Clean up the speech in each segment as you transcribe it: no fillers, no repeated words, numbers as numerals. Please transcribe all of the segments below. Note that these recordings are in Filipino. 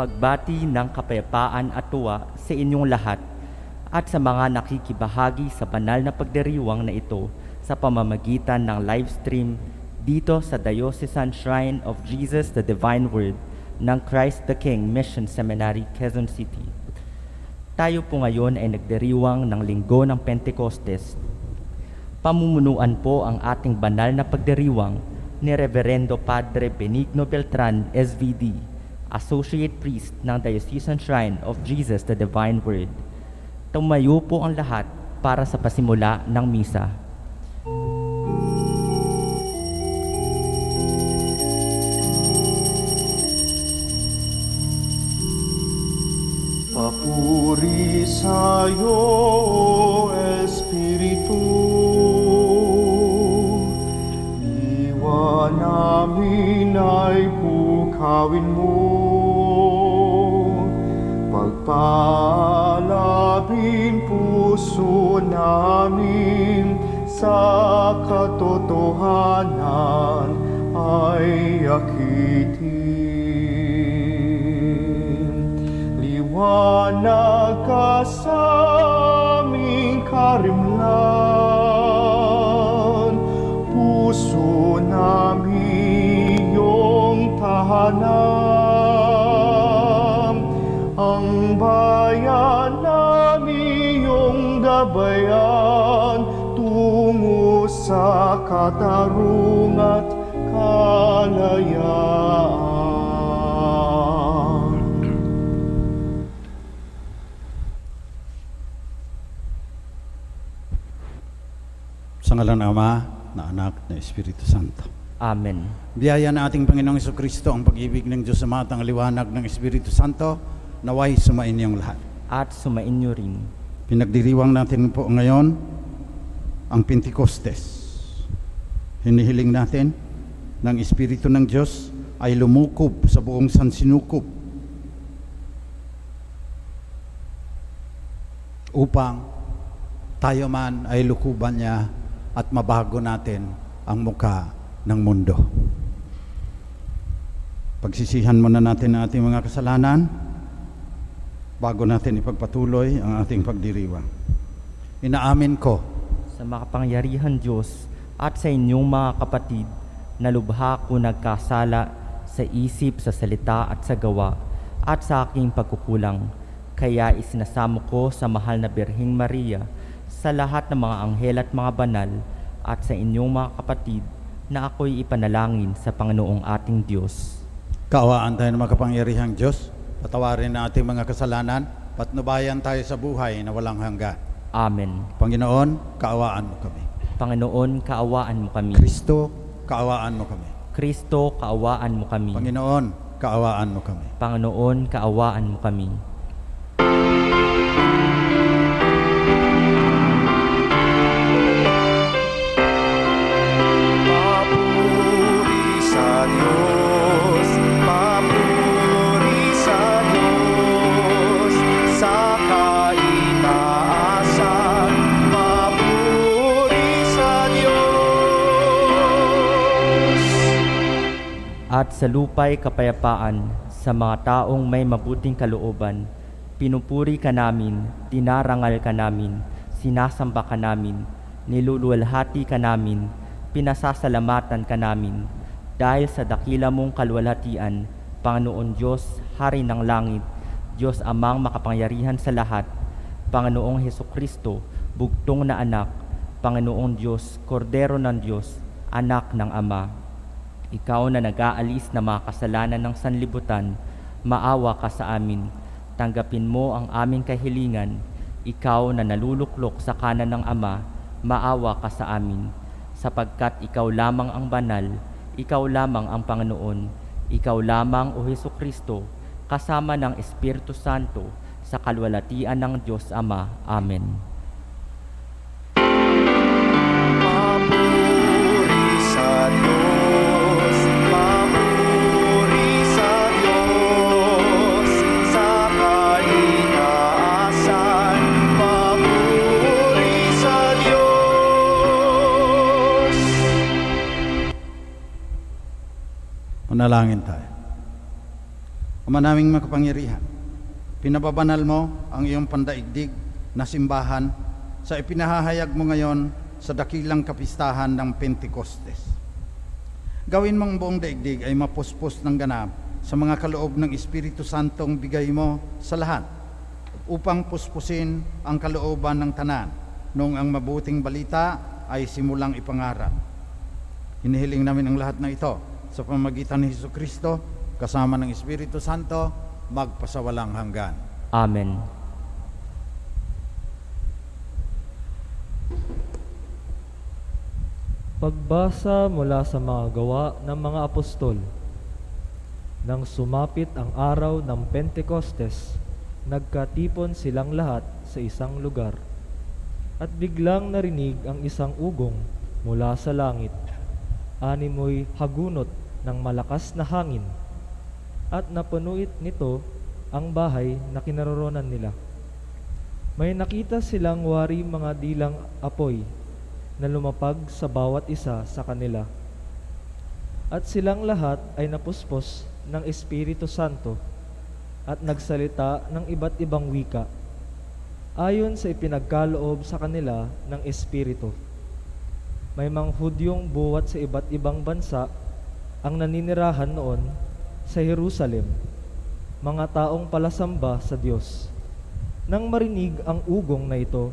pagbati ng kapayapaan at tuwa sa inyong lahat at sa mga nakikibahagi sa banal na pagdiriwang na ito sa pamamagitan ng live stream dito sa Diocesan Shrine of Jesus the Divine Word ng Christ the King Mission Seminary, Quezon City. Tayo po ngayon ay nagdiriwang ng Linggo ng Pentecostes. Pamumunuan po ang ating banal na pagdiriwang ni Reverendo Padre Benigno Beltran, SVD, Associate Priest ng Diocesan Shrine of Jesus the Divine Word. Tumayo po ang lahat para sa pasimula ng misa. Papuri sa'yo, O Espiritu, diwa namin ay pukawin mo, pagpalabin puso namin sa katotohanan ay akitin. Liwanag ka sa aming karimlan, puso namin iyong tahanan, ang bayan namin iyong gabayan, tungo sa katarungan at kalayaan. Sa ngalan ng Ama, na Anak, na Espiritu Santo. Amen. Biyaya na ating Panginoong Jesucristo, ang pag-ibig ng Diyos Ama at ang liwanag ng Espiritu Santo, naway sumain niyong lahat. At sumainyo rin. Pinagdiriwang natin po ngayon ang Pentecostes. Hinihiling natin ng Espiritu ng Diyos ay lumukob sa buong sansinukob upang tayo man ay lukuban niya at mabago natin ang muka ng mundo. Pagsisihan muna natin ang ating mga kasalanan bago natin ipagpatuloy ang ating pagdiriwang. Inaamin ko Sa makapangyarihan Diyos at sa inyong mga kapatid na lubha ko nagkasala sa isip, sa salita at sa gawa at sa aking pagkukulang. Kaya isinasamo ko sa mahal na Birheng Maria, sa lahat ng mga anghel at mga banal at sa inyong mga kapatid na ako'y ipanalangin sa Panginoong ating Diyos. kaawaan tayo ng makapangyarihang Diyos, patawarin na ating mga kasalanan, patnubayan tayo sa buhay na walang hanggan. Amen. Panginoon, kaawaan mo kami. Panginoon, kaawaan mo kami. Kristo, kaawaan mo kami. Kristo, kaawaan mo kami. Panginoon, kaawaan mo kami. Panginoon, kaawaan mo kami. Papuri sa Diyos, papuri sa Diyos, sa kaitaasan, papuri sa Diyos. At sa lupa'y kapayapaan sa mga taong may mabuting kalooban. Pinupuri ka namin, dinarangal ka namin, sinasamba ka namin, niluluwalhati ka namin, pinasasalamatan ka namin, dahil sa dakila mong kaluwalhatian, Panginoon Diyos, Hari ng Langit, Diyos Amang makapangyarihan sa lahat, Panginoong Hesukristo, bugtong na anak, Panginoong Diyos, Kordero ng Diyos, anak ng Ama. Ikaw na nag-aalis na mga kasalanan ng sanlibutan, maawa ka sa amin. Tanggapin mo ang aming kahilingan. Ikaw na naluluklok sa kanan ng Ama, maawa ka sa amin. Sapagkat ikaw lamang ang banal, ikaw lamang ang Panginoon, ikaw lamang o Hesukristo, kasama ng Espiritu Santo, sa kalwalatian ng Diyos Ama. Amen. Papuri sa Diyos, papuri sa Diyos, sa kaitaasan, papuri sa Diyos. Manalangin tayo. Ama naming makapangyarihan, pinababanal mo ang iyong pandaigdig na simbahan sa ipinahahayag mo ngayon sa dakilang kapistahan ng Pentecostes. Gawin mong buong daigdig ay mapuspos ng ganap sa mga kaloob ng Espiritu Santong bigay mo sa lahat upang puspusin ang kalooban ng tanan noong ang mabuting balita ay simulang ipangaral. Hinihiling namin ang lahat na ito sa pamamagitan ni Jesucristo kasama ng Espiritu Santo magpasawalang hanggan. Amen. Pagbasa mula sa mga gawa ng mga apostol. Nang sumapit ang araw ng Pentecostes, nagkatipon silang lahat sa isang lugar. At biglang narinig ang isang ugong mula sa langit. Animoy hagunot ng malakas na hangin, at napunuit nito ang bahay na kinaroroonan nila. May nakita silang wari mga dilang apoy na lumapag sa bawat isa sa kanila. At silang lahat ay napuspos ng Espiritu Santo at nagsalita ng iba't ibang wika, ayon sa ipinagkaloob sa kanila ng Espiritu. May mga Hudyong buwat sa iba't ibang bansa ang naninirahan noon sa Jerusalem, mga taong palasamba sa Diyos. Nang marinig ang ugong na ito,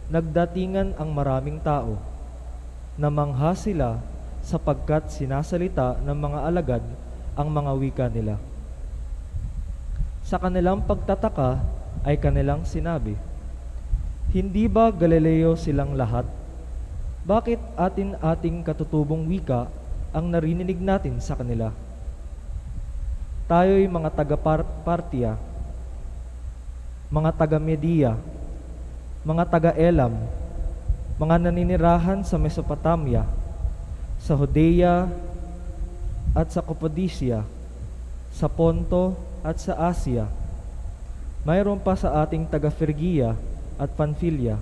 nagdatingan ang maraming tao. Namangha sila sapagkat sinasalita ng mga alagad ang mga wika nila. Sa kanilang pagtataka ay kanilang sinabi, "Hindi ba Galileo silang lahat? Bakit ating katutubong wika ang narinig natin sa kanila? Tayo'y mga taga-Partia, mga taga-Media, mga taga-Elam, mga naninirahan sa Mesopotamia, sa Judea at sa Cappadocia, sa Ponto at sa Asia. Mayroon pa sa ating taga-Phrygia at Pamphylia,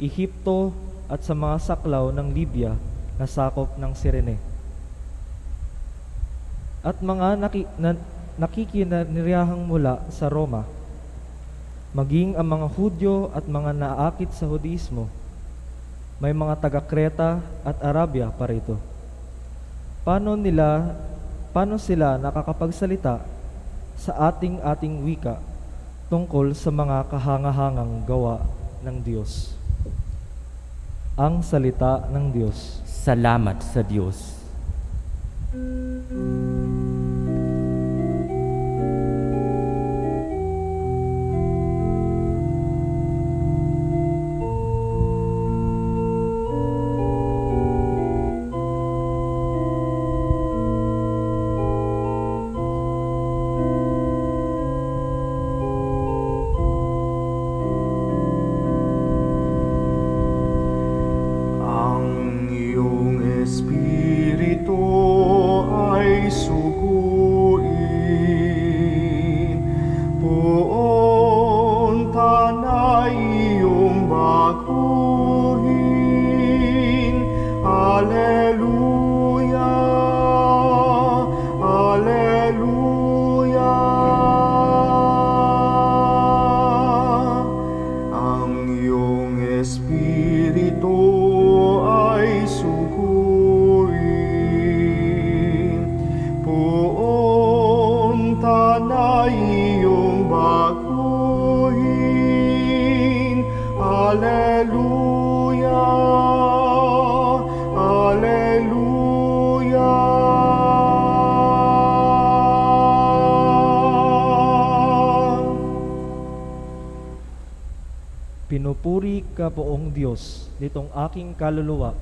Ehipto at sa mga saklaw ng Libya na sakop ng Cirene. At mga nakikinaniriyahang mula sa Roma, maging ang mga Hudyo at mga naakit sa Hudismo. May mga taga-Kreta at Arabia pa rito. Paano sila nakakapagsalita sa ating wika tungkol sa mga kahangahangang gawa ng Diyos? Ang salita ng Diyos. Salamat sa Diyos. Ang iyong Espiritu ay suguin, puunta na iyong baguhin. Alleluia, Alleluia. Ang iyong Espiritu ay suguin, puunta na iyong baguhin. Alleluia, Alleluia. Pinupuri ka poong Diyos nitong aking kaluluwa.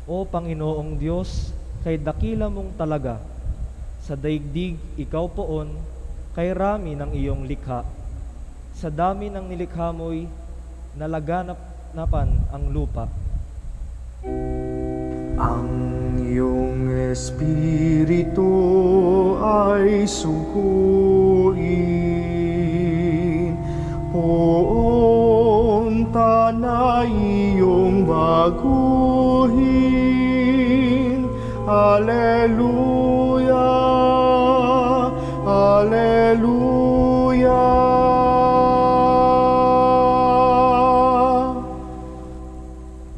O Panginoong Diyos, kay dakila mong talaga. Sa daigdig ikaw poon, kay rami ng iyong likha. Sa dami ng nilikha mo'y nalaganapan ang lupa. Ang iyong Espiritu ay suguin, puunta na iyong baguhin. Alleluia,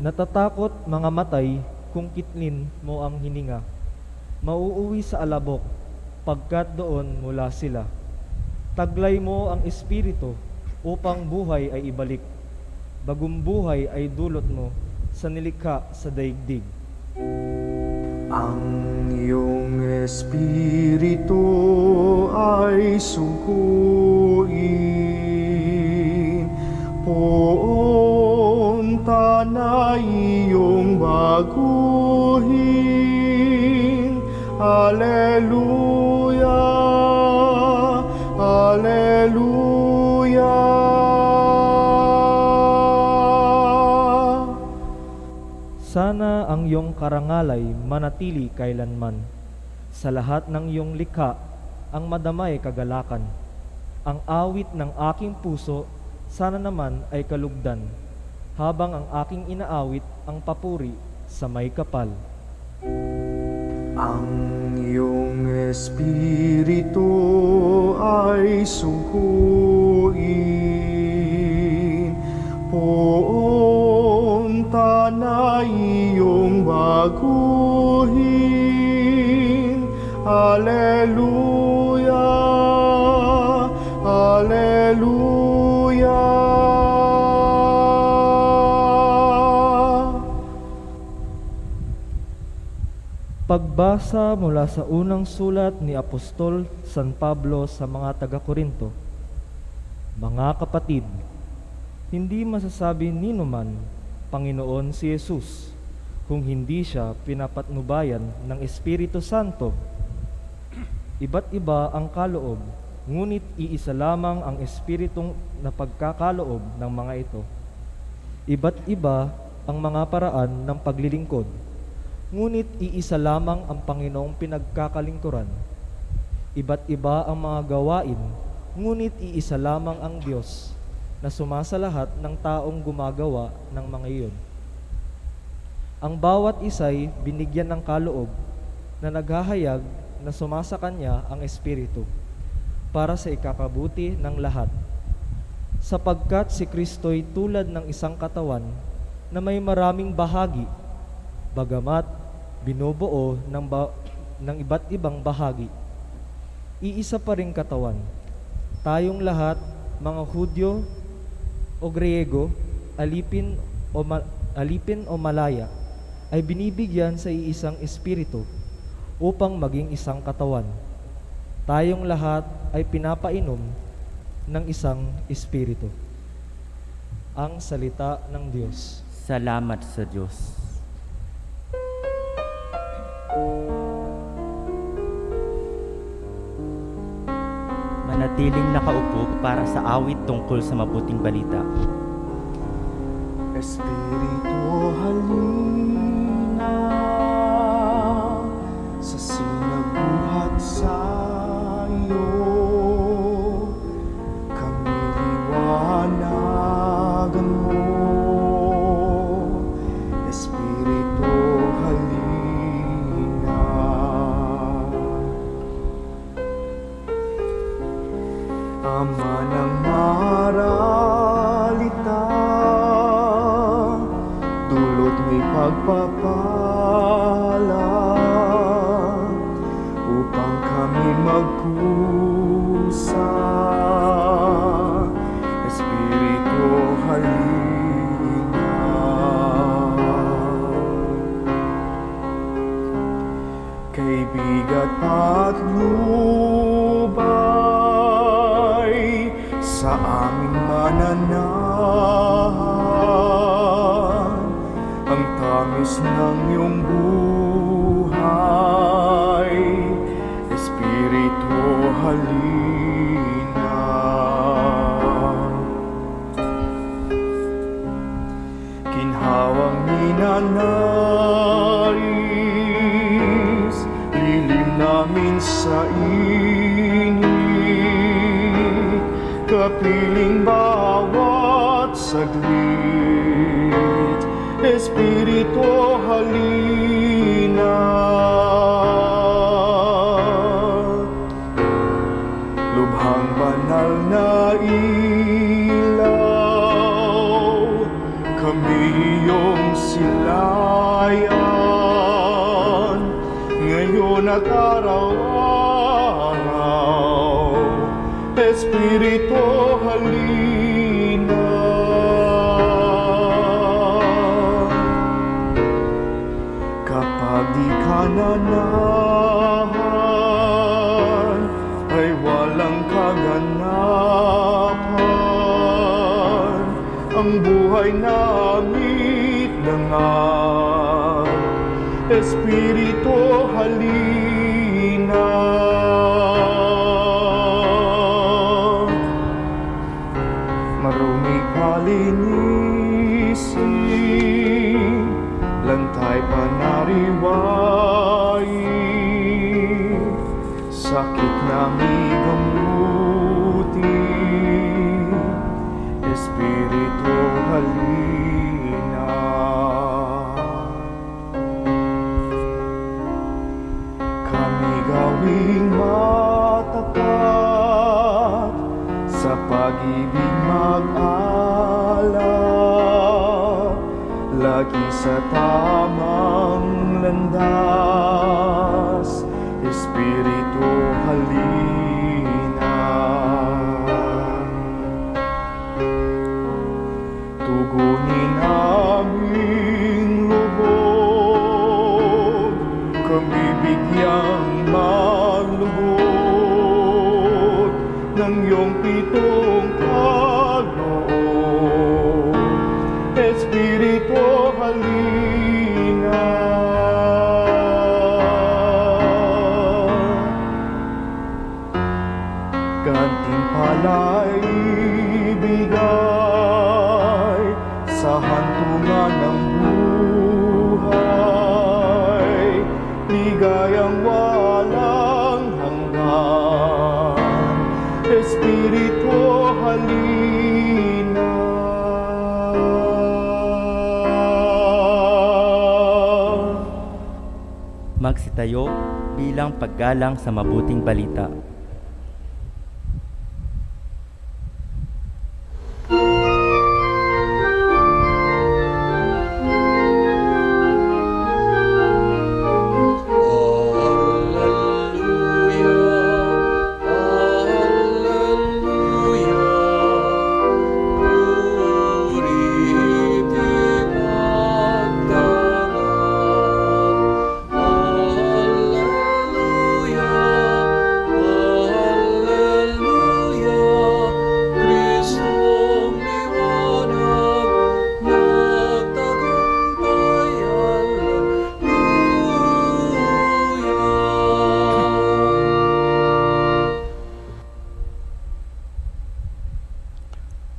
Natatakot mga matay kung kitlin mo ang hininga. Mauuwi sa alabok, pagkat doon mula sila. Taglay mo ang espiritu upang buhay ay ibalik. Bagong buhay ay dulot mo sa nilikha sa daigdig. Ang iyong espiritu ay sungkuin, punta na iyong baguhin. Alleluia, Alleluia. Sana ang iyong karangalay manatili kailanman. Sa lahat ng iyong likha, ang madamay kagalakan. Ang awit ng aking puso, sana naman ay kalugdan, habang ang aking inaawit ang papuri sa may kapal. Ang iyong espiritu ay sungkuin, punta na iyong baguhin. Alleluia, Alleluia. Pagbasa mula sa unang sulat ni Apostol San Pablo sa mga taga-Korinto. Mga kapatid, hindi masasabi ninuman Panginoon si Jesus kung hindi siya pinapatnubayan ng Espiritu Santo. Iba't iba ang kaloob, ngunit iisa lamang ang Espiritong na pagkakaloob ng mga ito. Iba't iba ang mga paraan ng paglilingkod, ngunit iisa lamang ang Panginoong pinagkakalingkuran. Iba't iba ang mga gawain, ngunit iisa lamang ang Diyos na sumasalahat ng taong gumagawa ng mga iyon. Ang bawat isa'y binigyan ng kaloob na naghahayag na sumasa kanya ang Espiritu para sa ikakabuti ng lahat. Sapagkat si Kristo'y tulad ng isang katawan na may maraming bahagi, bagamat binubuo ng iba't ibang bahagi. Iisa pa ring katawan. Tayong lahat, mga Hudyo o Griego, alipin o malaya, ay binibigyan sa iisang espiritu upang maging isang katawan. Tayong lahat ay pinapainom ng isang espiritu. Ang salita ng Diyos. Salamat sa Diyos. Manatiling nakaupo para sa awit tungkol sa mabuting balita. Espiritu, halina sa sinabuhat sa iyo. Kami liwanagan mo. Espiritu, halina. Ama ng maralita, dulot may pagpapala upang kami magkusa. Espiritu, halina. Kay bigat at lubay sa aming mananahan, ang tamis ng iyong buhay. Espiritu, halina. Ginhawang ninanais, lilim namin sa init, kapiling bawat saglit. Espiritu, halina. ngayon at araw-araw. Espiritu, halina. Kapag di ka nanahan, ay walang kaganapan. Ang buhay namin dangal. Espiritu, halina. Marumi palinisin, lantay panariwain, sakit na higamuti. Espiritu, halina. Kami gawing matapat, sa pag-ibig mag-alap, lagi sa tamang landas. Espiritu, halina. Tugunin aming lubog, kami bigyang malugod ng iyong pitong kaloob. Espiritu, halina. Gantimpala'y ibigay sa hantungan ng buhay, ligayang walang hanggan. Espiritu, halina. Magsitayo bilang paggalang sa mabuting balita.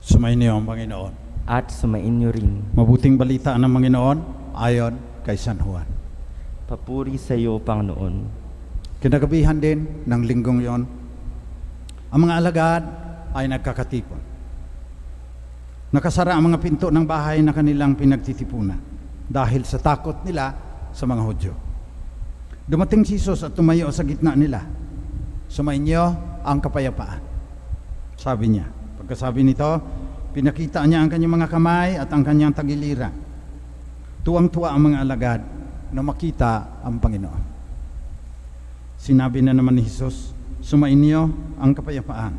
Sumainyo ang Panginoon. At sumainyo rin. Mabuting balita ng Panginoon ayon kay San Juan. Papuri sa iyo, Panginoon. Kinagabihan din ng linggong yon, ang mga alagad ay nagkakatipon. Nakasara ang mga pinto ng bahay na kanilang pinagtitipunan dahil sa takot nila sa mga Hudyo. Dumating si Jesus at tumayo sa gitna nila. Sumainyo ang kapayapaan, sabi niya. Pagkasabi nito, pinakita niya ang kanyang mga kamay at ang kanyang tagiliran. Tuwang-tuwa ang mga alagad na makita ang Panginoon. Sinabi na naman ni Jesus, sumainyo ang kapayapaan.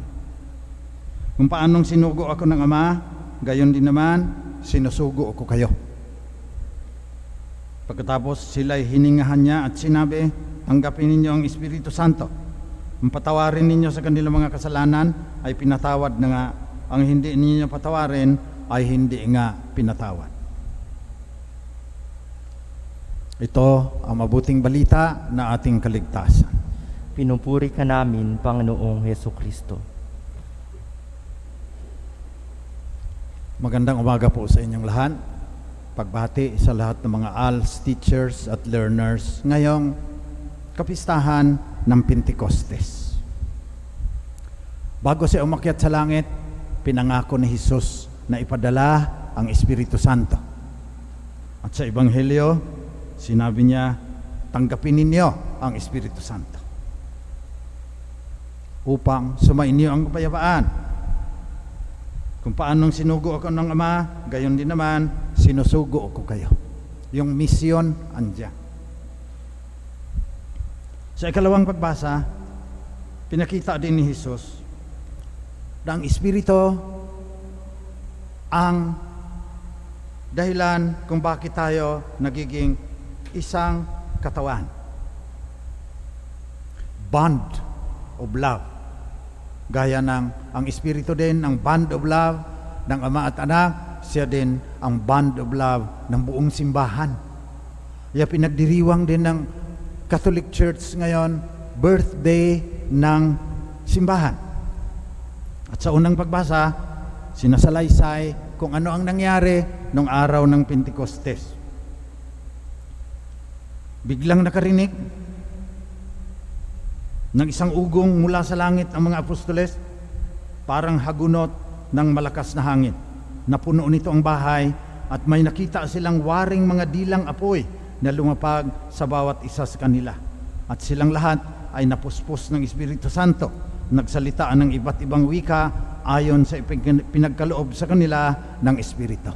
Kung paanong sinugo ako ng Ama, gayon din naman sinusugo ako kayo. Pagkatapos sila'y hiningahan niya at sinabi, tanggapin ninyo ang Espiritu Santo. Ang patawarin ninyo sa kanilang mga kasalanan ay pinatawad na nga, ang hindi ninyo patawarin ay hindi nga pinatawad. Ito ang mabuting balita na ating kaligtasan. Pinupuri ka namin, Panginoong Hesukristo. Magandang umaga po sa inyong lahat. Pagbati sa lahat ng mga ALS teachers at learners ngayong kapistahan ng Pentecostes. Bago siya umakyat sa langit, pinangako ni Jesus na ipadala ang Espiritu Santo. At sa Ebanghelyo, sinabi niya, tanggapin ninyo ang Espiritu Santo upang sumainyo ang kapayapaan. Kung paanong sinugo ako ng Ama, gayon din naman sinusugo ko kayo. Yung misyon andyan. Sa ikalawang pagbasa, pinakita din ni Jesus na ang Espiritu ang dahilan kung bakit tayo nagiging isang katawan. Bond of love. Gaya ng ang Espiritu din, ang bond of love ng Ama at Anak, siya din ang bond of love ng buong simbahan. Kaya pinagdiriwang din ng Catholic Church ngayon, birthday ng simbahan. At sa unang pagbasa, sinasalaysay kung ano ang nangyari nung araw ng Pentecostes. Biglang nakarinig ng isang ugong mula sa langit ang mga apostoles, parang hagunot ng malakas na hangin. Napuno nito ang bahay at may nakita silang waring mga dilang apoy na lumapag sa bawat isa sa kanila. At silang lahat ay napuspos ng Espiritu Santo, nagsalita ng iba't ibang wika ayon sa pinagkaloob sa kanila ng Espiritu.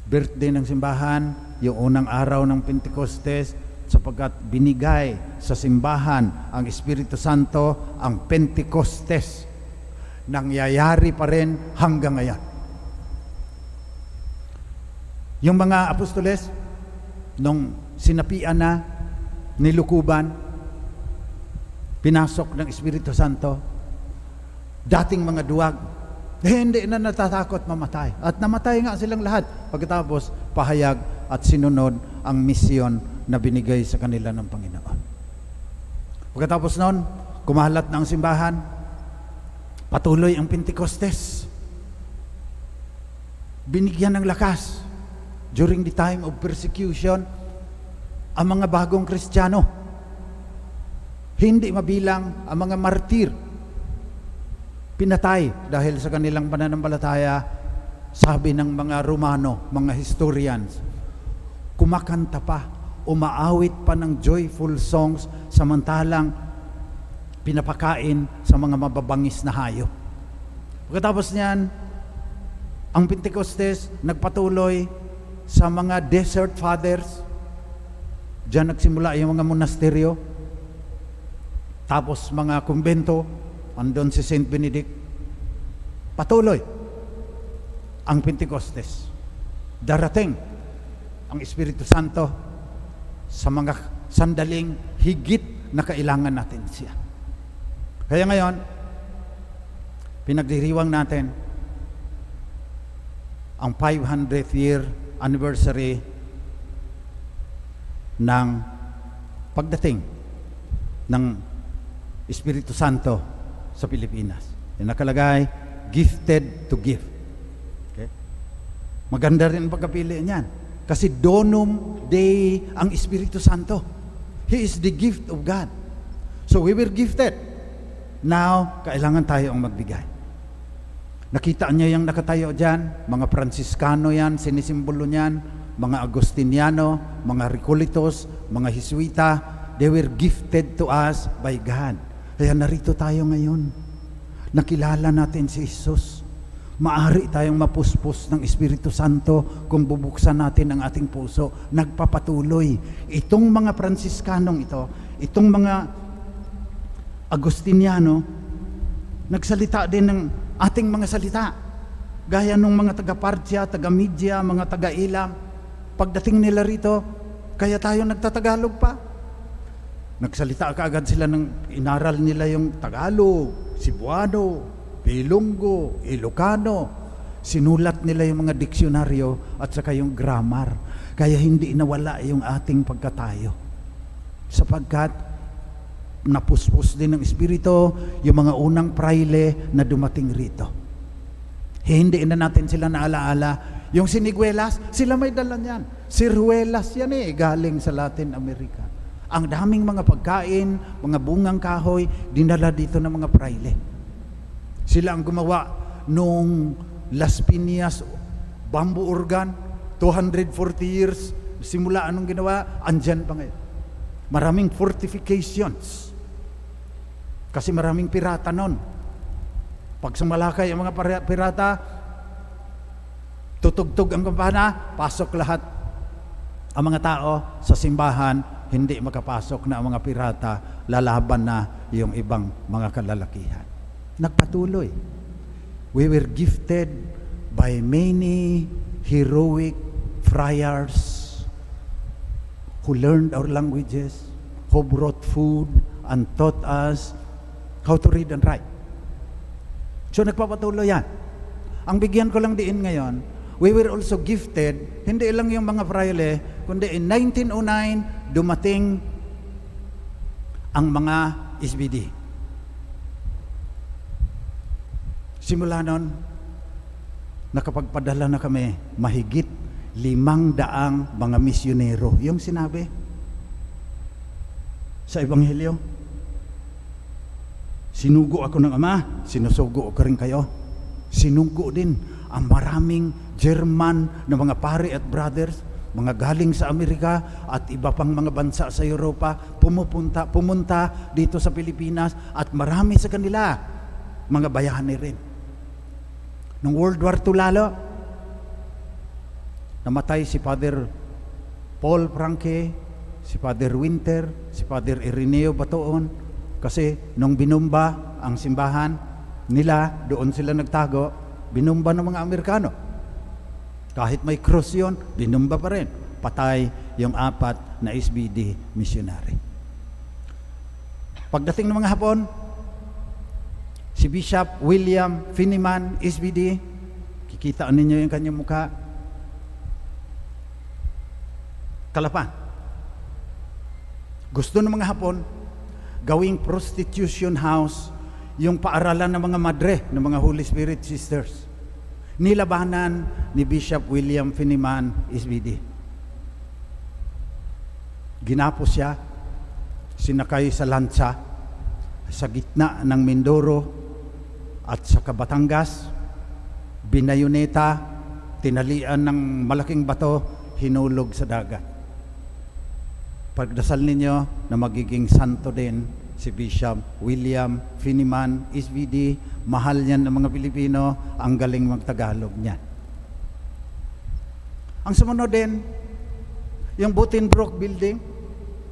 Birthday ng simbahan, yung unang araw ng Pentecostes, sapagkat binigay sa simbahan ang Espiritu Santo, ang Pentecostes, nangyayari pa rin hanggang ngayon. Yung mga apostoles, nung sinapian na, nilukuban, pinasok ng Espiritu Santo, dating mga duwag, hindi na natatakot mamatay. At namatay nga silang lahat. Pagkatapos, pahayag at sinunod ang misyon na binigay sa kanila ng Panginoon. Pagkatapos noon, kumalat na ang simbahan, patuloy ang Pentecostes. Binigyan ng lakas during the time of persecution ang mga bagong Kristiyano. Hindi mabilang ang mga martir. Pinatay dahil sa kanilang pananampalataya, sabi ng mga Romano, mga historians, kumakanta pa, umaawit pa ng joyful songs samantalang pinapakain sa mga mababangis na hayop. Pagkatapos niyan, ang Pentecostes nagpatuloy sa mga desert fathers. Diyan nagsimula yung mga monasteryo. Tapos mga kumbento, andun si Saint Benedict. Patuloy ang Pentecostes. Darating ang Espiritu Santo sa mga sandaling higit na kailangan natin siya. Kaya ngayon, pinagdiriwang natin ang 500th year anniversary ng pagdating ng Espiritu Santo sa Pilipinas. Yung nakalagay, gifted to give. Okay? Maganda rin ang pagkapili niyan. Kasi donum Dei ang Espiritu Santo. He is the gift of God. So we were gifted. Now, kailangan tayo ang magbigay. Nakita niya yung nakatayo dyan, mga Franciscano yan, sinisimbolo niyan, mga Agustiniano, mga Recoletos, mga Jesuita, they were gifted to us by God. Kaya narito tayo ngayon. Nakilala natin si Jesus. Maari tayong mapuspos ng Espiritu Santo kung bubuksan natin ang ating puso. Nagpapatuloy. Itong mga Franciscanong ito, itong mga Agustiniano, nagsalita din ng ating mga salita. Gaya nung mga taga-Partia, taga-Media, mga taga-Ilam. Pagdating nila rito, kaya tayo nagtatagalog pa. Nagsalita kaagad sila ng inaral nila yung Tagalog, Cebuano, Ilonggo, Ilocano. Sinulat nila yung mga diksyonaryo at saka yung grammar. Kaya hindi nawala yung ating pagkatayo. Sapagkat napuspos din ng Espiritu yung mga unang praile na dumating rito. Hindi na natin sila naalaala. Yung siniguelas, sila may dala niyan. Siruelas yan galing sa Latin America. Ang daming mga pagkain, mga bungang kahoy, dinala dito ng mga praile. Sila ang gumawa nung Las Piñas bamboo organ, 240 years, simula anong ginawa, andyan pa ngayon. Maraming fortifications. Kasi maraming pirata nun. Pag sumalakay ang mga pirata, tutugtog ang kampana, pasok lahat. Ang mga tao sa simbahan, hindi makapasok na ang mga pirata, lalaban na yung ibang mga kalalakihan. Nagpatuloy. We were gifted by many heroic friars who learned our languages, who brought food and taught us how to read and write. So nagpapatuloy yan. Ang bigyan ko lang diin ngayon, we were also gifted, hindi lang yung mga fraile, kundi in 1909, dumating ang mga SBD. Simula nun, nakapagpadala na kami mahigit 500 mga misyonero. Yung sinabi sa Ebanghelyo, sinugo ako ng Ama, sinusugo ko rin kayo. Sinugo din ang maraming German na mga pare at brothers, mga galing sa Amerika at iba pang mga bansa sa Europa, pumunta dito sa Pilipinas, at marami sa kanila mga bayani rin. Nung World War II lalo, namatay si Father Paul Franke, si Father Winter, si Father Ireneo Batoon, kasi nung binumba ang simbahan nila, doon sila nagtago, binumba ng mga Amerikano. Kahit may cross yun, binumba pa rin. Patay yung 4 na SBD missionary. Pagdating ng mga Hapon, si Bishop William Finiman, SBD, kikita ninyo yung kanyang mukha. Kalapan. Gusto ng mga Hapon gawing prostitution house yung paaralan ng mga madre, ng mga Holy Spirit sisters. Nilabanan ni Bishop William Finiman, SBD. Ginapos siya, sinakay sa lansa sa gitna ng Mindoro at sa Batangas, binayoneta, tinalian ng malaking bato, hinulog sa dagat. Pagdasal ninyo na magiging santo din si Bishop William Finiman, SVD. Mahal niyan ng mga Pilipino, ang galing magtagalog niyan. Ang sumunod din, yung Botenbroek building,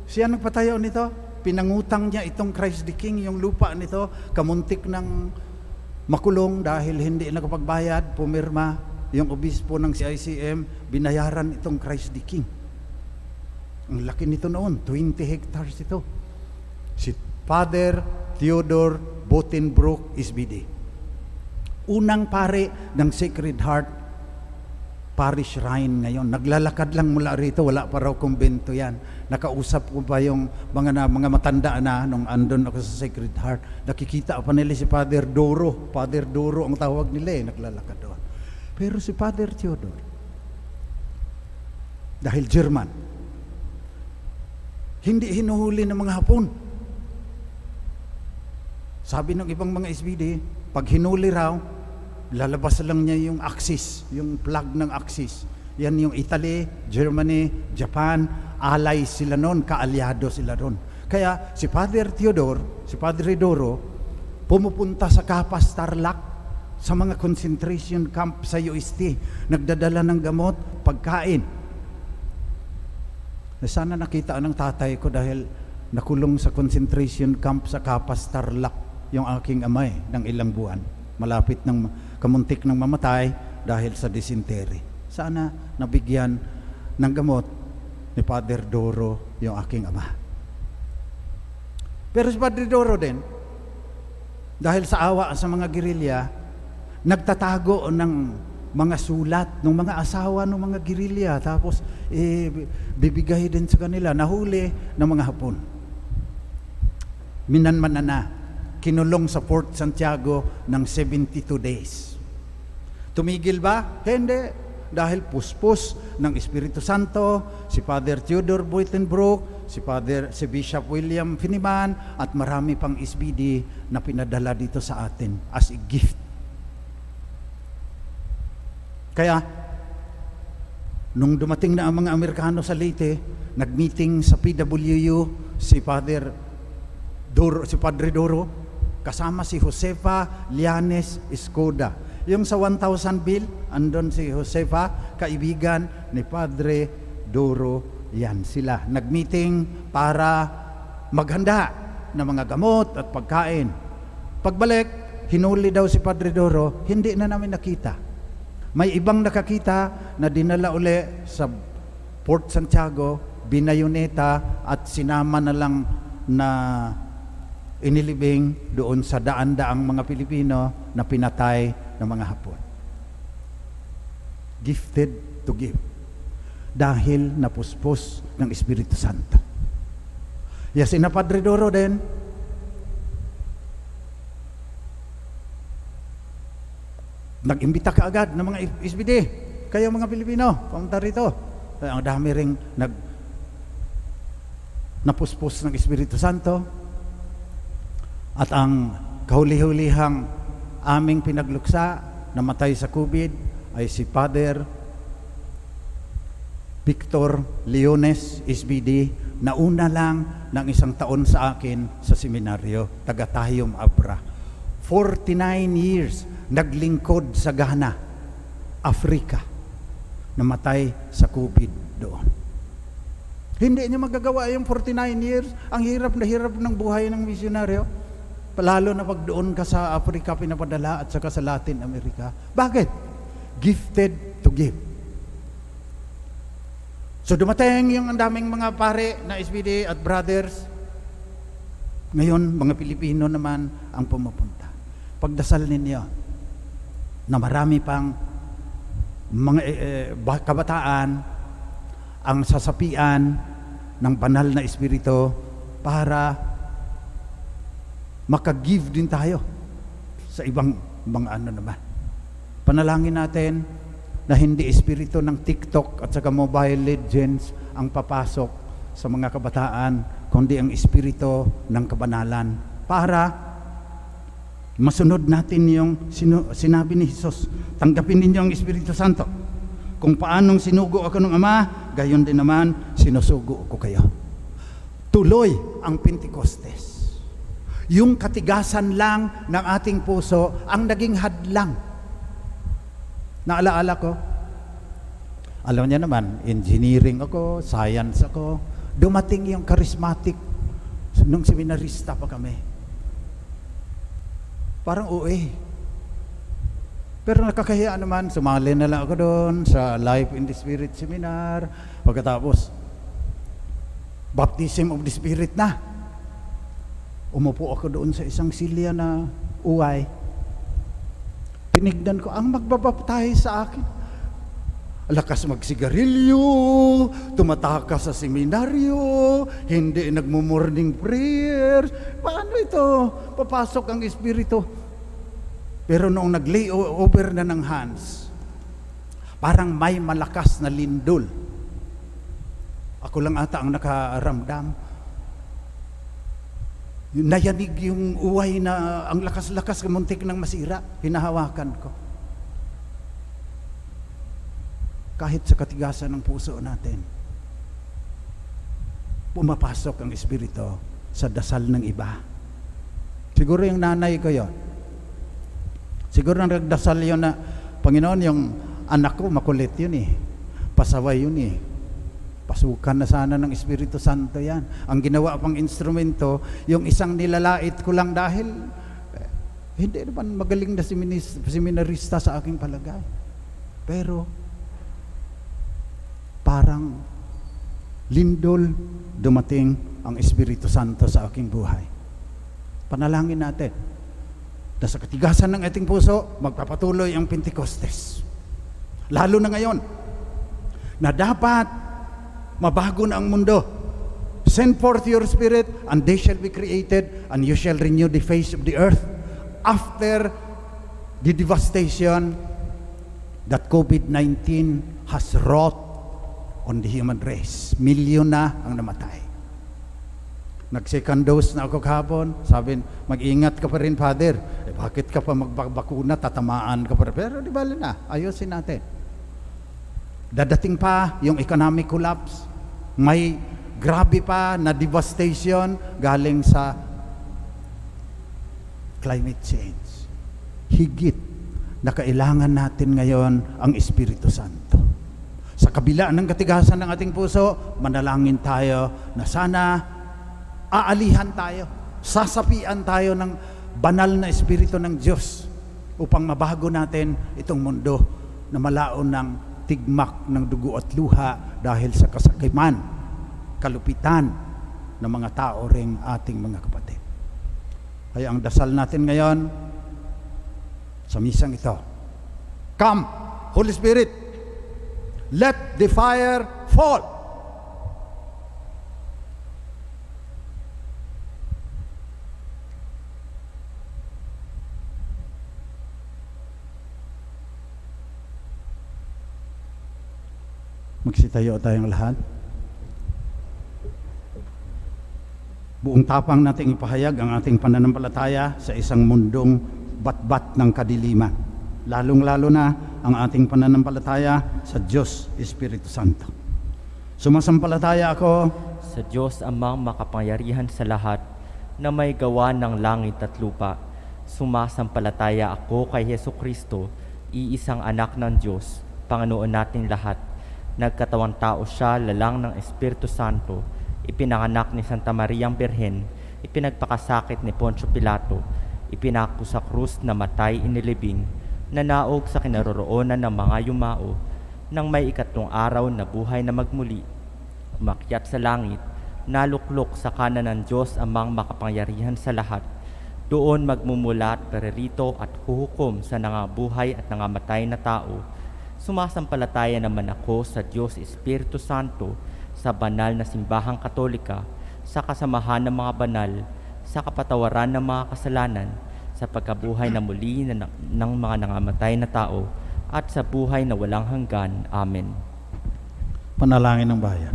siya nagpatayo nito. Pinangutang niya itong Christ the King, yung lupa nito, kamuntik ng makulong dahil hindi nakapagbayad, pumirma yung obispo ng CICM, binayaran itong Christ the King. Ang laki nito noon, 20 hectares ito. Si Father Theodore Botenbroek, SBD. Unang pare ng Sacred Heart Parish Shrine ngayon. Naglalakad lang mula rito, wala pa raw kumbento yan. Nakausap ko pa yung mga matanda na nung andon ako sa Sacred Heart. Nakikita pa nila si Father Doro. Father Doro ang tawag nila, naglalakad doon. Pero si Father Theodore, dahil German, hindi hinuhuli ng mga Hapon. Sabi ng ibang mga SBD, pag hinuli raw, lalabas lang niya yung axis, yung plug ng axis. Yan yung Italy, Germany, Japan, allies sila noon, kaalyado sila noon. Kaya si Father Theodore, si Padre Doro, pumupunta sa Kapas, Tarlac, sa mga concentration camp sa UST, nagdadala ng gamot, pagkain. Sana nakita ng tatay ko dahil nakulong sa concentration camp sa Kapas, Tarlac yung aking amay ng ilang buwan. Malapit ng kamuntik ng mamatay dahil sa dysentery. Sana nabigyan ng gamot ni Father Doro yung aking ama. Pero si Padre Doro din, dahil sa awa sa mga gerilya, nagtatago ng mga sulat ng mga asawa ng mga gerilya, tapos bibigay din sa kanila, nahuli ng mga Hapon. Minanman na, kinulong sa Fort Santiago ng 72 days. Tumigil ba? Hindi. Dahil puspos ng Espiritu Santo, si Father Theodore Botenbroek, si Bishop William Finiman, at marami pang SBD na pinadala dito sa atin as a gift. Kaya, nung dumating na ang mga Amerikano sa Leyte, nag-meeting sa PWU si Padre Doro, kasama si Josefa Llanes Escoda. Yung sa 1,000 bill, andon si Josefa, kaibigan ni Padre Doro Yan sila, nagmeeting para maghanda ng mga gamot at pagkain. Pagbalik, hinuli daw si Padre Doro, hindi na namin nakita. May ibang nakakita na dinala uli sa Port Santiago, Binayoneta, at sinama na lang na inilibing doon sa daan-daang mga Pilipino na pinatay ng mga Hapon. Gifted to give. Dahil napuspos ng Espiritu Santo. Yes, ina Padre Doro din, nag-imbita ka agad ng mga SBD. Kayo mga Pilipino, pumunta rito. Ang dami ring napuspos ng Espiritu Santo. At ang kahuli-hulihang aming pinagluksa, namatay sa COVID, ay si Father Victor Leones, SBD, na una lang ng 1 taon sa akin sa seminaryo, taga Tayum Abra. 49 years naglingkod sa Ghana, Africa, namatay sa COVID doon. Hindi niya magagawa yung 49 years. Ang hirap na hirap ng buhay ng misyonaryo. Palalo na pag doon ka sa Africa pinapadala at saka sa Latin America. Bakit? Gifted to give. So dumating yung ang daming mga pare na SBD at brothers. Ngayon, mga Pilipino naman ang pumupunta. Pagdasal ninyo na marami pang mga kabataan ang sasapian ng banal na Espiritu para makagive din tayo sa ibang mga ano naman. Panalangin natin na hindi espiritu ng TikTok at saka Mobile Legends ang papasok sa mga kabataan, kundi ang espiritu ng kabanalan para masunod natin yung sinabi ni Jesus. Tanggapin ninyo ang Espiritu Santo. Kung paanong sinugo ako ng Ama, gayon din naman sinusugo ko kayo. Tuloy ang Pentecostes. Yung katigasan lang ng ating puso ang naging hadlang. Naalaala ko, alam niya naman, engineering ako, science ako, dumating yung charismatic nung seminarista pa kami. Parang OA. Pero nakakahiya naman, sumali na lang ako doon sa Life in the Spirit seminar. Pagkatapos, Baptism of the Spirit na. Umupo ako doon sa isang silya na uway. Tinignan ko, ang magbabaptize sa akin. Lakas magsigarilyo, tumatakas sa seminaryo, hindi nagmo-morning prayers. Paano ito? Papasok ang Espiritu. Pero noong nag-lay over na ng hands, parang may malakas na lindol. Ako lang ata ang nakaramdam. Nayanig yung uway na ang lakas-lakas muntik ng masira, hinahawakan ko. Kahit sa katigasan ng puso natin, pumapasok ang Espiritu sa dasal ng iba. Siguro yung nanay ko yun. Siguro nagdasal yun na, Panginoon, yung anak ko makulit yun eh. Pasaway yun eh. Pasukan na sana ng Espiritu Santo yan. Ang ginawa pang instrumento, yung isang nilalait ko lang dahil hindi naman magaling na seminarista sa aking palagay. Pero parang lindol dumating ang Espiritu Santo sa aking buhay. Panalangin natin na sa katigasan ng ating puso, magpapatuloy ang Pentecostes. Lalo na ngayon, na dapat mabago na ang mundo. Send forth your Spirit, and they shall be created, and you shall renew the face of the earth. After the devastation that COVID-19 has wrought on the human race. Milyon na ang namatay. Nag-second dose na ako kahapon. Sabi, mag-ingat ka pa rin, Father. Bakit ka pa magbakuna? Tatamaan ka pa rin. Pero di bali na, ayusin natin. Dadating pa yung economic collapse. May grabe pa na devastation galing sa climate change. Higit na kailangan natin ngayon ang Espiritu Santo. Sa kabila ng katigasan ng ating puso, manalangin tayo na sana aalihan tayo, sasapian tayo ng banal na Espiritu ng Diyos upang mabago natin itong mundo na malaon ng tigmak ng dugo at luha dahil sa kasakiman, kalupitan ng mga tao ring ating mga kapatid. Kaya ang dasal natin ngayon sa misang ito, Come, Holy Spirit, let the fire fall. Magsitayo tayong lahat. Buong tapang nating ipahayag ang ating pananampalataya sa isang mundong batbat ng kadiliman. Lalong-lalo na ang ating pananampalataya sa Diyos Espiritu Santo. Sumasampalataya ako sa Diyos amang makapangyarihan sa lahat na may gawa ng langit at lupa. Sumasampalataya ako kay Hesukristo, iisang anak ng Diyos, Panginoon nating lahat. Nagkatawang tao siya, lalang ng Espiritu Santo, ipinanganak ni Santa Mariang Birhen, ipinagpakasakit ni Poncio Pilato, ipinako sa krus na matay inilibing, nanaog sa kinaroroonan ng mga yumao, nang may ikatlong araw na buhay na magmuli, umakyat sa langit, naluklok sa kanan ng Diyos amang makapangyarihan sa lahat. Doon magmumula at peririto at huhukom sa nangabuhay at nangamatay na tao. Sumasampalataya naman ako sa Diyos Espiritu Santo, sa banal na simbahang katolika, sa kasamahan ng mga banal, sa kapatawaran ng mga kasalanan, sa pagkabuhay na muli ng mga nangamatay na tao, at sa buhay na walang hanggan. Amen. Panalangin ng bayan.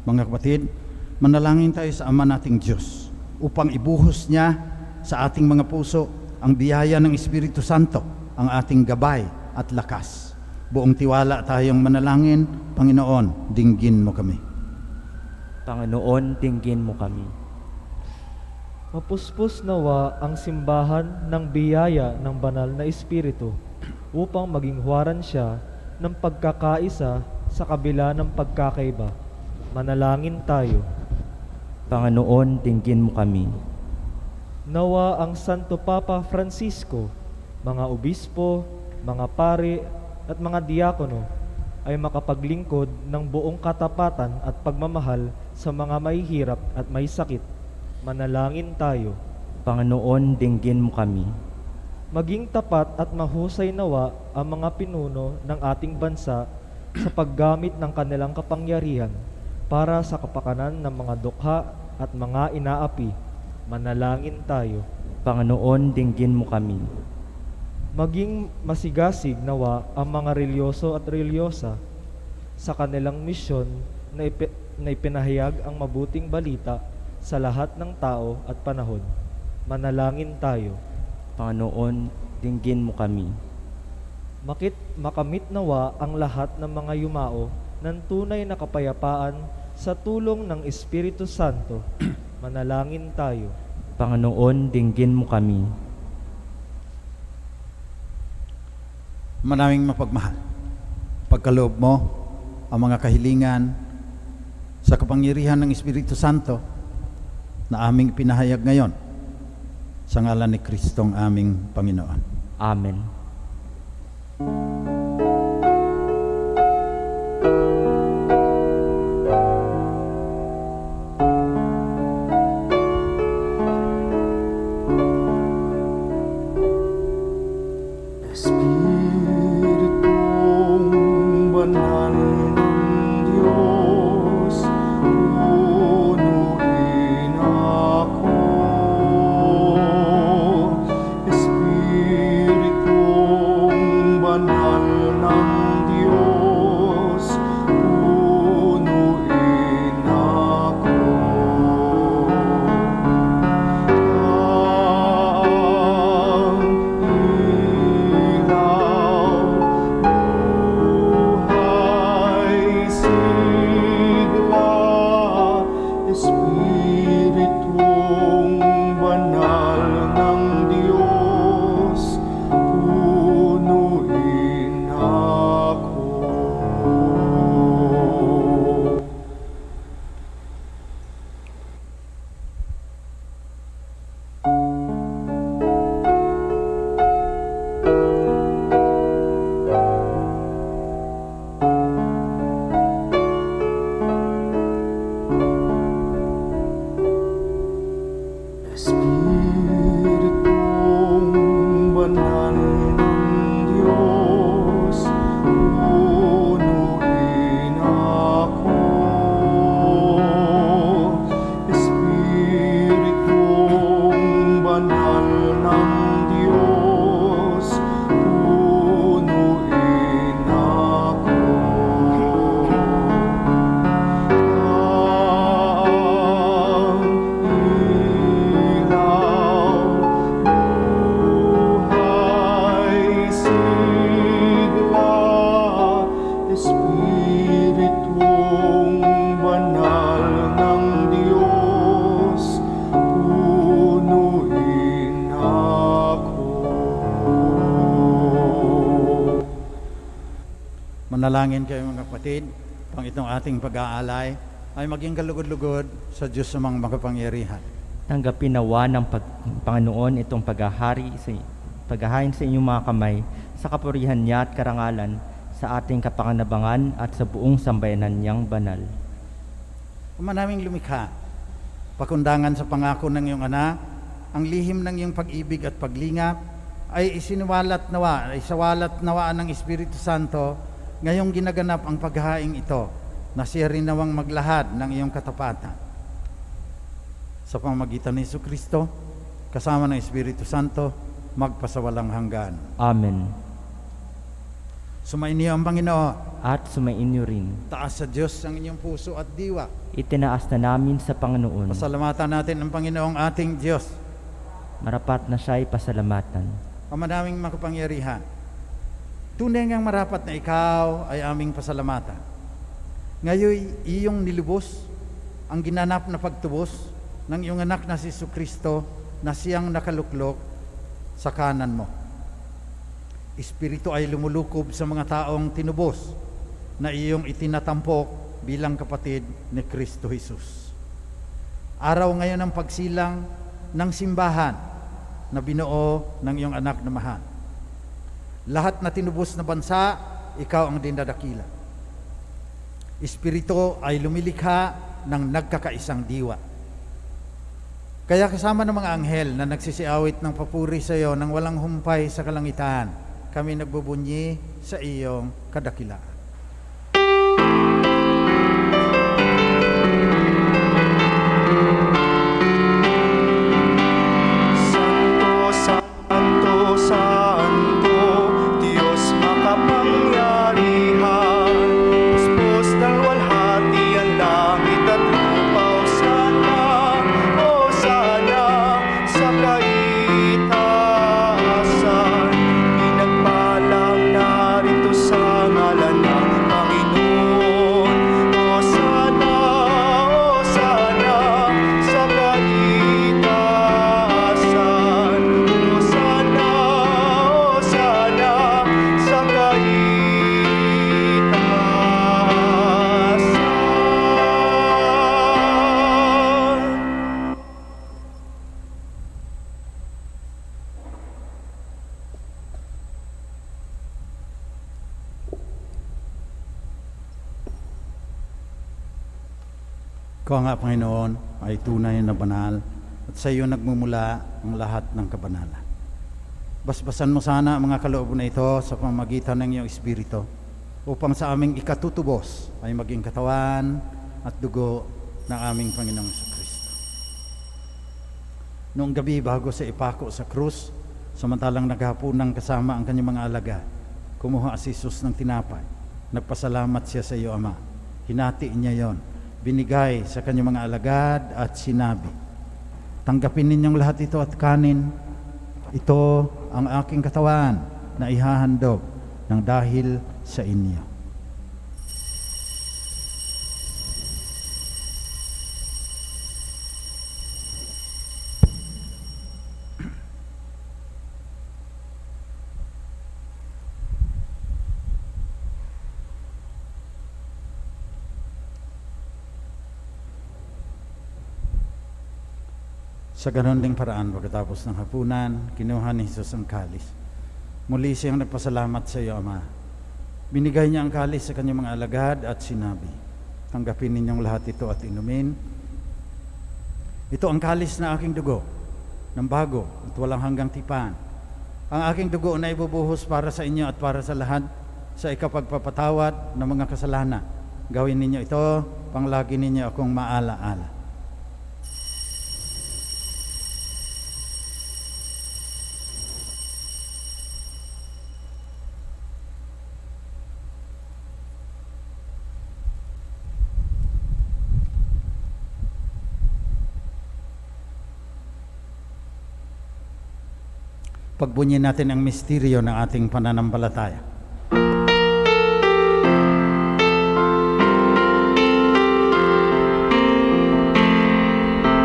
Mga kapatid, manalangin tayo sa Ama nating Diyos upang ibuhos niya sa ating mga puso ang biyaya ng Espiritu Santo, ang ating gabay at lakas. Buong tiwala tayong manalangin. Panginoon, dinggin mo kami. Panginoon, dinggin mo kami. Mapuspos nawa ang simbahan ng biyaya ng banal na Espiritu upang maging huwaran siya ng pagkakaisa sa kabila ng pagkakaiba. Manalangin tayo. Panginoon, dinggin mo kami. Nawa ang Santo Papa Francisco, mga obispo, mga pari at mga diakono ay makapaglingkod ng buong katapatan at pagmamahal sa mga may hirap at may sakit. Manalangin tayo. Panginoon, dinggin mo kami. Maging tapat at mahusay nawa ang mga pinuno ng ating bansa sa paggamit ng kanilang kapangyarihan para sa kapakanan ng mga dukha at mga inaapi. Manalangin tayo. Panginoon, dinggin mo kami. Maging masigasig nawa ang mga relyoso at relyosa sa kanilang misyon na ipinahayag ang mabuting balita sa lahat ng tao at panahon. Manalangin tayo. Panginoon, dinggin mo kami. Makamit nawa ang lahat ng mga yumao ng tunay na kapayapaan sa tulong ng Espiritu Santo. Manalangin tayo. Panginoon, dinggin mo kami. Manaming mapagmahal, pagkaloob mo ang mga kahilingan sa kapangyarihan ng Espiritu Santo na aming pinahayag ngayon sa ngalan ni Kristong aming Panginoon. Amen. Espiritong banal ng Diyos, punuin ako. Espiritong banal Manalangin kayo mga kapatid, pang itong ating pag-aalay ay maging kalugod-lugod sa Diyos sa mga makapangyarihan. Tanggapin nawa ng Panginoon itong paghahain sa inyong mga kamay sa kapurihan niya at karangalan sa ating kapakinabangan at sa buong sambayanan niyang banal. Ama naming lumikha, pakundangan sa pangako ng iyong anak, ang lihim ng iyong pag-ibig at paglingap ay isawalat nawa ng Espiritu Santo ngayong ginaganap ang paghahaing ito na siya rin nawang maglahad ng iyong katapatan. Sa pamamagitan ni Jesucristo, kasama ng Espiritu Santo, magpasawalang hanggan. Amen. Sumainyo ang Panginoon. At sumainyo rin. Taas sa Diyos ang inyong puso at diwa. Itinaas na namin sa Panginoon. Pasalamatan natin ang Panginoong ating Diyos. Marapat na siya'y pasalamatan. Ama naming makapangyarihan, tunay ngang marapat na ikaw ay aming pasalamatan. Ngayon, iyong nilubos ang ginanap na pagtubos ng iyong anak na si Jesucristo na siyang nakaluklok sa kanan mo. Espiritu ay lumulukob sa mga taong tinubos na iyong itinatampok bilang kapatid ni Kristo Jesus. Araw ngayon ng pagsilang ng simbahan na binuo ng iyong anak na mahal. Lahat na tinubos na bansa, ikaw ang dinadakila. Espiritu ay lumilikha ng nagkakaisang diwa. Kaya kasama ng mga anghel na nagsisiawit ng papuri sa iyo nang walang humpay sa kalangitan, kami nagbubunyi sa iyong kadakilaan. Santo, Santo, Santo, Diyos makapangyarihan, puspos ng walhati ang langit at lupa. Hosana sa kaitaasan, pinagpalang narito sa ngalan ng Panginoon. Hosana, Hosana sa kaitaasan, Hosana, Hosana sa kaitaasan. Ikaw nga, Panginoon, ay tunay na banal at sa iyo nagmumula ang lahat ng kabanalan. Basbasan mo sana ang mga kalooban na ito sa pamamagitan ng iyong Espiritu upang sa aming ikatutubos ay maging katawan at dugo ng aming Panginoong Jesucristo. Noong gabi bago sa ipako sa krus, samantalang naghapunan kasama ang kanyang mga alagad, kumuha si Jesus ng tinapay. Nagpasalamat siya sa iyo, Ama. Hinati niya yon, binigay sa kanyang mga alagad at sinabi, tanggapin ninyong lahat ito at kanin. Ito ang aking katawan na ihahandog ng dahil sa inyo. Sa ganon ding paraan, pagkatapos ng hapunan, kinuha ni Jesus ang kalis. Muli siyang nagpasalamat sa iyo, Ama. Binigay niya ang kalis sa kanyang mga alagad at sinabi, tanggapin ninyong lahat ito at inumin. Ito ang kalis na aking dugo, ng bago at walang hanggang tipan. Ang aking dugo na ibubuhos para sa inyo at para sa lahat sa ikapagpapatawad ng mga kasalanan. Gawin ninyo ito, panglagi ninyo akong maala-ala. Pagbunyin natin ang misteryo ng ating pananampalataya.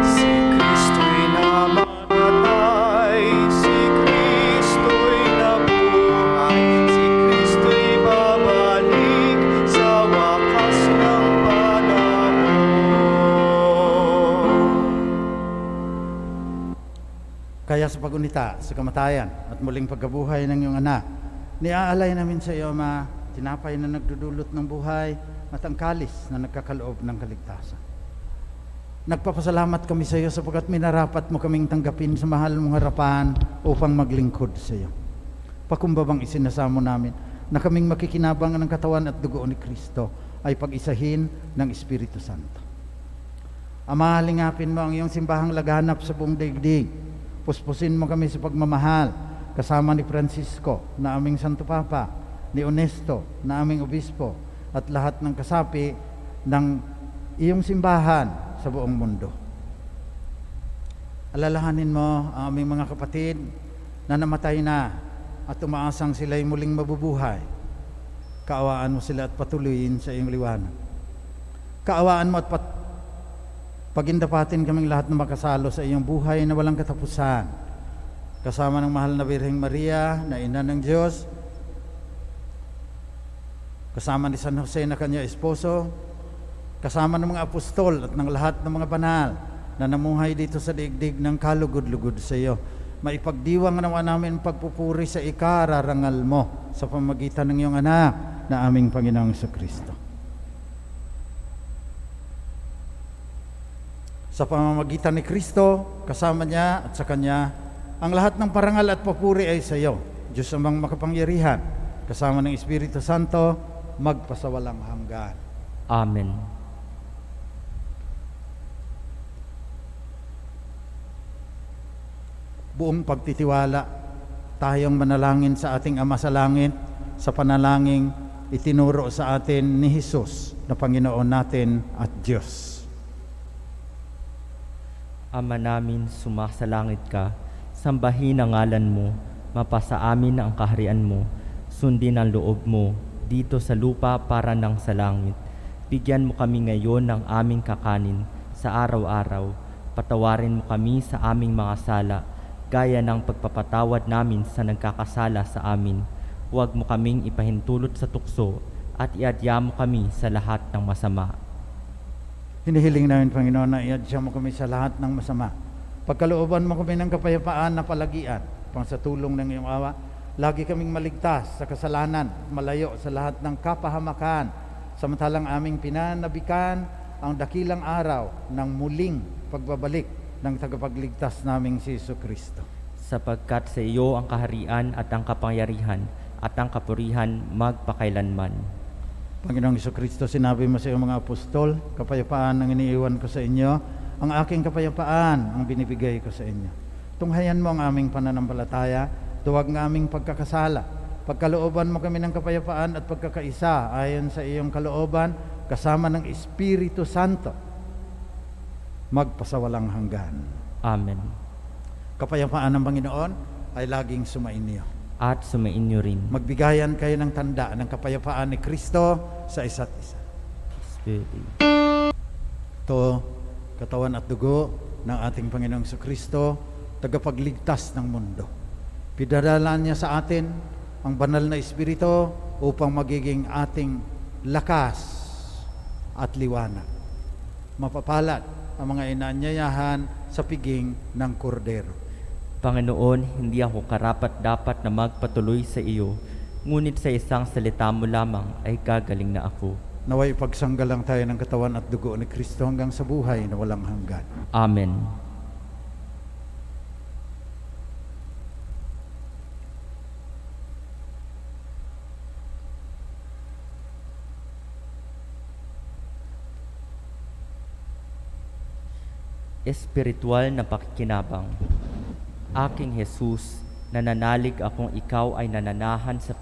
Si Kristo'y namatay, si Kristo'y nabuhay, si Kristo'y babalik Kaya sa pagunita, sa kamatayan at muling pagkabuhay ng iyong anak, niaalay namin sa iyo, Ama, tinapay na nagdudulot ng buhay at ang kalis na nagkakaloob ng kaligtasan. Nagpapasalamat kami sa iyo sapagkat minarapat mo kaming tanggapin sa mahal mong harapan upang maglingkod sa iyo. Pakumbabang isinasamo namin na kaming makikinabang ng katawan at dugo ni Kristo ay pag-isahin ng Espiritu Santo. Ama, lingapin mo ang iyong simbahang laganap sa buong daigdig. Puspusin mo kami sa pagmamahal kasama ni Francisco na aming Santo Papa, ni Onesto na aming Obispo at lahat ng kasapi ng iyong simbahan sa buong mundo. Alalahanin mo ang aming mga kapatid na namatay na at umaasang sila'y muling mabubuhay. Kaawaan mo sila at patuloyin sa iyong liwanag. Kaawaan mo at pagindapatin kaming lahat na makasalo sa iyong buhay na walang katapusan. Kasama ng mahal na Birheng Maria na ina ng Diyos, kasama ni San Jose na kanya esposo, kasama ng mga apostol at ng lahat ng mga banal na namuhay dito sa daigdig ng kalugod-lugod sa iyo. Maipagdiwang naman namin pagpupuri sa ikararangal mo sa pamagitan ng iyong anak na aming Panginoong Jesucristo. Sa pamamagitan ni Kristo, kasama niya at sa Kanya, ang lahat ng parangal at papuri ay sa iyo, Diyos amang makapangyarihan, kasama ng Espiritu Santo, magpasawalang hanggan. Amen. Buong pagtitiwala, tayong manalangin sa ating Ama sa Langit, sa panalangin itinuro sa atin ni Jesus na Panginoon natin at Diyos. Ama namin, sumasalangit ka, sambahin ang ngalan mo, mapasa amin ang kaharian mo, sundin ang loob mo, dito sa lupa para ng sa langit. Bigyan mo kami ngayon ng aming kakanin sa araw-araw. Patawarin mo kami sa aming mga sala, gaya ng pagpapatawad namin sa nagkakasala sa amin. Huwag mo kaming ipahintulot sa tukso at iadya mo kami sa lahat ng masama. Hinihiling namin, Panginoon, na iadya mo kami sa lahat ng masama. Pagkalooban mo kami ng kapayapaan na palagian, pang sa tulong ng iyong awa, lagi kaming maligtas sa kasalanan, malayo sa lahat ng kapahamakan, samantalang aming pinanabikan ang dakilang araw ng muling pagbabalik ng tagapagligtas naming si Jesucristo. Sapagkat sa iyo ang kaharian at ang kapangyarihan at ang kapurihan magpakailanman. Panginoong Jesucristo, sinabi mo sa iyong mga apostol, kapayapaan ang iniiwan ko sa inyo, ang aking kapayapaan ang binibigay ko sa inyo. Tunghayan mo ang aming pananampalataya, tuwag ng aming pagkakasala. Pagkalooban mo kami ng kapayapaan at pagkakaisa ayon sa iyong kalooban, kasama ng Espiritu Santo, magpasawalang hanggan. Amen. Kapayapaan ng Panginoon ay laging sumainyo. At sumainyo rin. Magbigayan kayo ng tanda ng kapayapaan ni Kristo sa isa't isa. Spirit. Ito, katawan at dugo ng ating Panginoong Jesucristo, tagapagligtas ng mundo. Pinadala niya sa atin ang banal na Espiritu upang magiging ating lakas at liwanag. Mapapalad ang mga inaanyayahan sa piging ng kordero. Panginoon, hindi ako karapat-dapat na magpatuloy sa iyo, ngunit sa isang salita mo lamang ay gagaling na ako. Naway pagsanggalang tayo ng katawan at dugo ni Kristo hanggang sa buhay na walang hanggan. Amen. Espiritual na pakikinabang. Aking Jesus, nananalig akong ikaw ay nananahan sa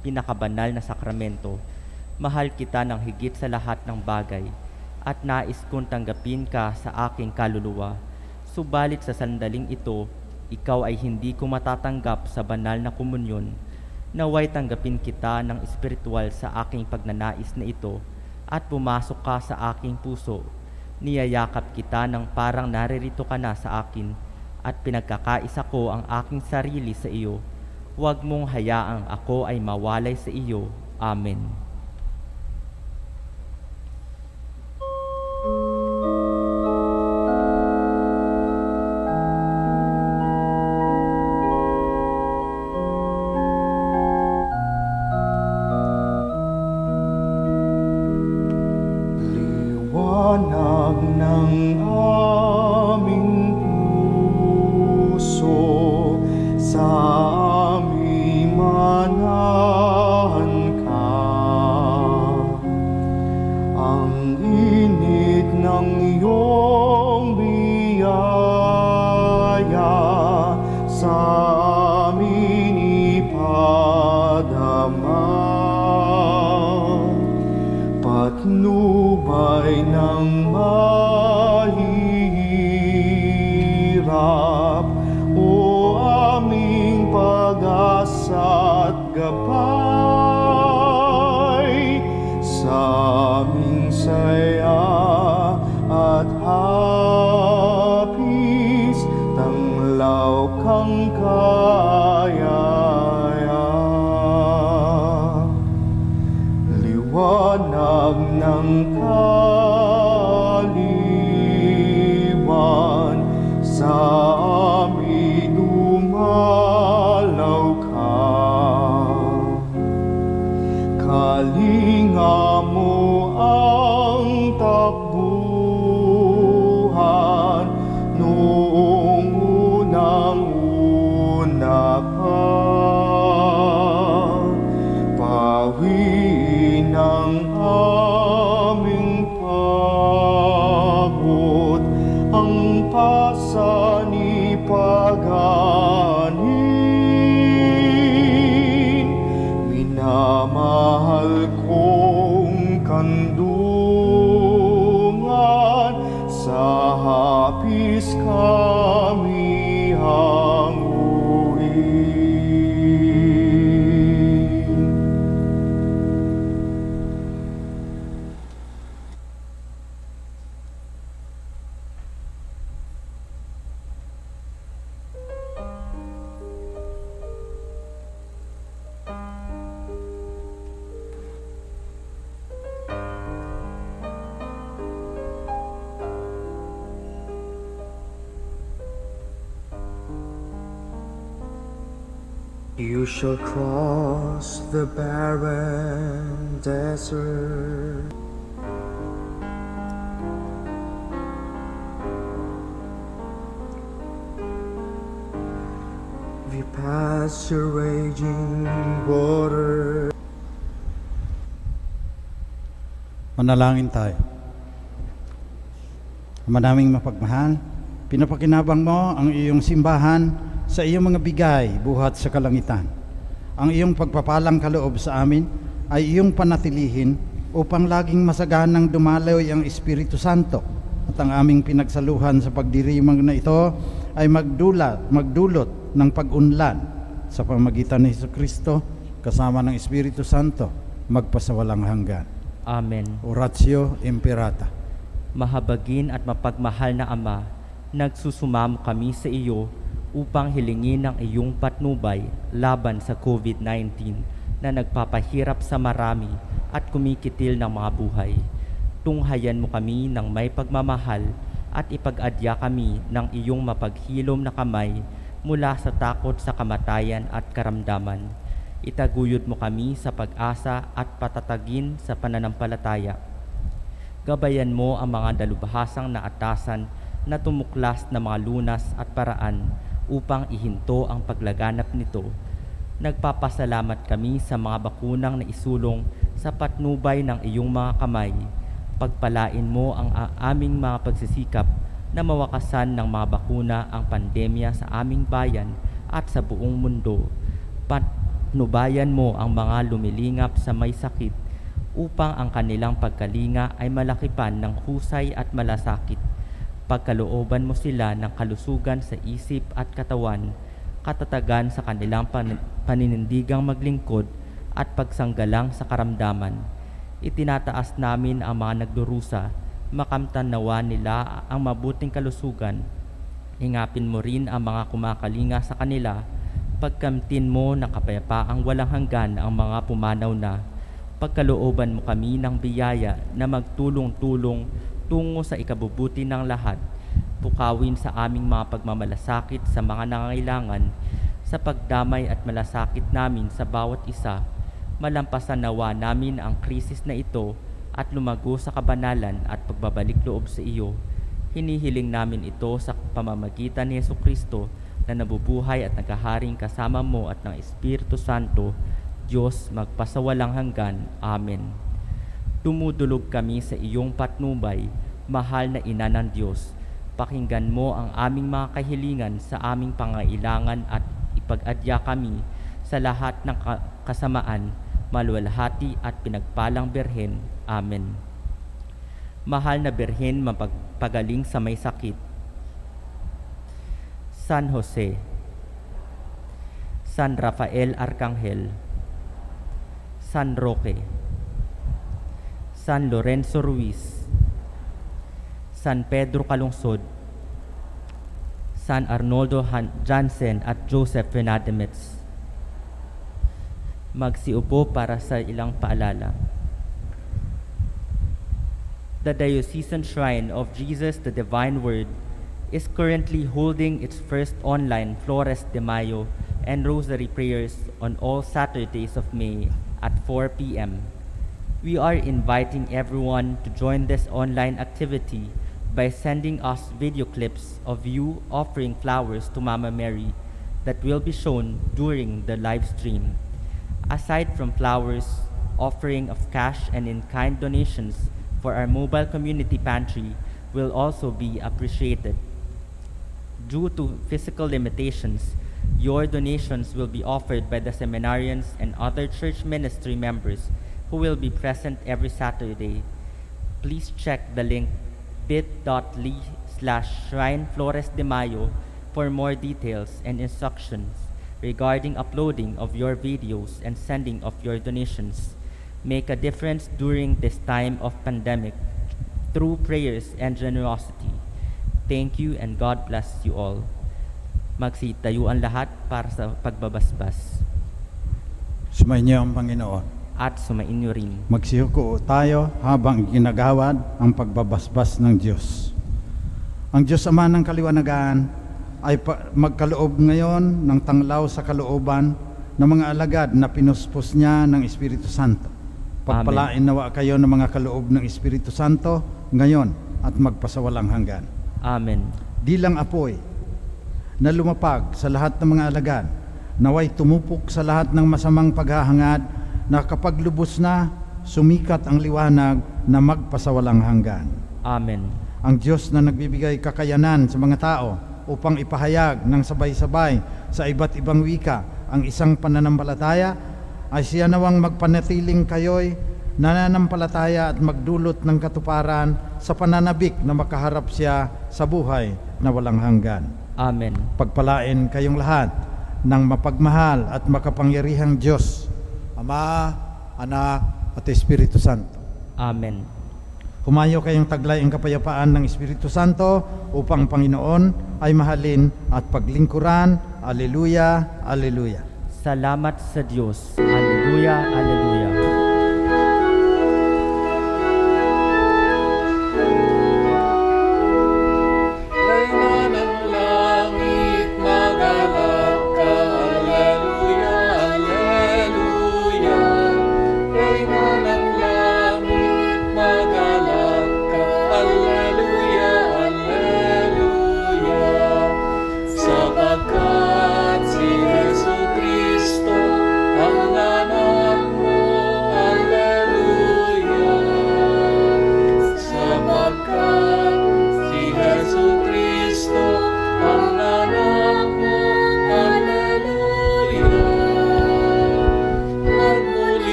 pinakabanal na sakramento. Mahal kita ng higit sa lahat ng bagay at nais kong tanggapin ka sa aking kaluluwa. Subalit sa sandaling ito, ikaw ay hindi ko matatanggap sa banal na komunyon. Naway tanggapin kita ng espiritual sa aking pagnanais na ito at pumasok ka sa aking puso. Niyayakap kita ng parang naririto ka na sa akin at pinagkakaisa ko ang aking sarili sa iyo. Huwag mong hayaang ako ay mawalay sa iyo. Amen. saya sa amin ipadama. Patnubay ng mahirap, o aming pag-asa't gabay, sa aming saya at hapis, tanglaw kang kayaya. Liwanag ng kaliwan, sa amin dumalaw ka. Kalinga mo ang takbuhan, noong unang-una pa. Pawiin ang aming pagod, ang pasanipagalin. Minamahal kong kandungan, sa hapis kami hanguin. You shall cross the barren desert. We pass the raging water. Manalangin tayo. Manaming mapagmahal, pinapakinabang mo ang iyong simbahan sa iyong mga bigay buhat sa kalangitan. Ang iyong pagpapalang kaloob sa amin ay iyong panatilihin upang laging masaganang dumaloy ang Espiritu Santo, at ang aming pinagsaluhan sa pagdirimang na ito ay magdulot ng pag-unlad sa pamagitan ni Jesucristo kasama ng Espiritu Santo magpasawalang hanggan. Amen. Oratio Imperata. Mahabagin at mapagmahal na Ama, nagsusumamo kami sa iyo upang hilingin ang iyong patnubay laban sa COVID-19 na nagpapahirap sa marami at kumikitil ng mga buhay. Tunghayan mo kami ng may pagmamahal at ipag-adya kami ng iyong mapaghilom na kamay mula sa takot sa kamatayan at karamdaman. Itaguyod mo kami sa pag-asa at patatagin sa pananampalataya. Gabayan mo ang mga dalubhasang na atasan na tumuklas na mga lunas at paraan upang ihinto ang paglaganap nito. Nagpapasalamat kami sa mga bakunang na isulong sa patnubay ng iyong mga kamay. Pagpalain mo ang aming mga pagsisikap na mawakasan ng mga bakuna ang pandemya sa aming bayan at sa buong mundo. Patnubayan mo ang mga lumilingap sa may sakit upang ang kanilang pagkalinga ay malakipan ng husay at malasakit. Pagkalooban mo sila ng kalusugan sa isip at katawan, katatagan sa kanilang paninindigang maglingkod at pagsanggalang sa karamdaman. Itinataas namin ang mga nagdurusa, makamtan nawa nila ang mabuting kalusugan. Hingapin mo rin ang mga kumakalinga sa kanila, pagkamtin mo ng kapayapaang walang hanggan ang mga pumanaw na. Pagkalooban mo kami ng biyaya na magtulong-tulong tungo sa ikabubuti ng lahat. Pukawin sa aming mga pagmamalasakit sa mga nangangailangan, sa pagdamay at malasakit namin sa bawat isa. Malampasan nawa namin ang krisis na ito at lumago sa kabanalan at pagbabalik loob sa iyo. Hinihiling namin ito sa pamamagitan ni Jesucristo na nabubuhay at naghaharing kasama mo at ng Espiritu Santo, Diyos magpasawalang hanggan. Amen. Dumudulog kami sa iyong patnubay, mahal na Ina ng Diyos. Pakinggan mo ang aming mga kahilingan sa aming pangailangan at ipag-adya kami sa lahat ng kasamaan, maluwalhati at pinagpalang Birhen. Amen. Mahal na Birhen, mapagpagaling sa may sakit. San Jose, San Rafael Arcangel, San Roque, San Lorenzo Ruiz, San Pedro Calungsod, San Arnoldo Jansen at Joseph Fernandez. Magsiupo para sa ilang paalala. The Diocesan Shrine of Jesus the Divine Word is currently holding its first online Flores de Mayo and Rosary prayers on all Saturdays of May at 4 p.m. We are inviting everyone to join this online activity by sending us video clips of you offering flowers to Mama Mary that will be shown during the live stream. Aside from flowers, offering of cash and in-kind donations for our mobile community pantry will also be appreciated. Due to physical limitations, your donations will be offered by the seminarians and other church ministry members who will be present every Saturday. Please check the link bit.ly/Shrine Flores de Mayo for more details and instructions regarding uploading of your videos and sending of your donations. Make a difference during this time of pandemic through prayers and generosity. Thank you and God bless you all. Magsitayuan lahat para sa pagbabasbas. Sumainyo ang Panginoon. At sumainyo rin. Magsiyuko tayo habang ginagawad ang pagbabasbas ng Diyos. Ang Diyos Ama ng Kaliwanagan ay magkaloob ngayon ng tanglaw sa kalooban ng mga alagad na pinuspos niya ng Espiritu Santo. Pagpalain nawa kayo ng mga kaloob ng Espiritu Santo ngayon at magpasawalang hanggan. Amen. Di lang apoy na lumapag sa lahat ng mga alagad, naway tumupok sa lahat ng masamang paghahangad na kapag lubos na, sumikat ang liwanag na magpasawalang hanggan. Amen. Ang Diyos na nagbibigay kakayanan sa mga tao upang ipahayag ng sabay-sabay sa iba't ibang wika ang isang pananampalataya, ay siya nawang magpanatiling kayo'y nananampalataya at magdulot ng katuparan sa pananabik na makaharap siya sa buhay na walang hanggan. Amen. Pagpalain kayong lahat ng mapagmahal at makapangyarihang Diyos, Ama, Anak, at Espiritu Santo. Amen. Humayo kayong taglay ang kapayapaan ng Espiritu Santo upang Panginoon ay mahalin at paglingkuran. Alleluia, Alleluia. Salamat sa Diyos. Alleluia, Alleluia.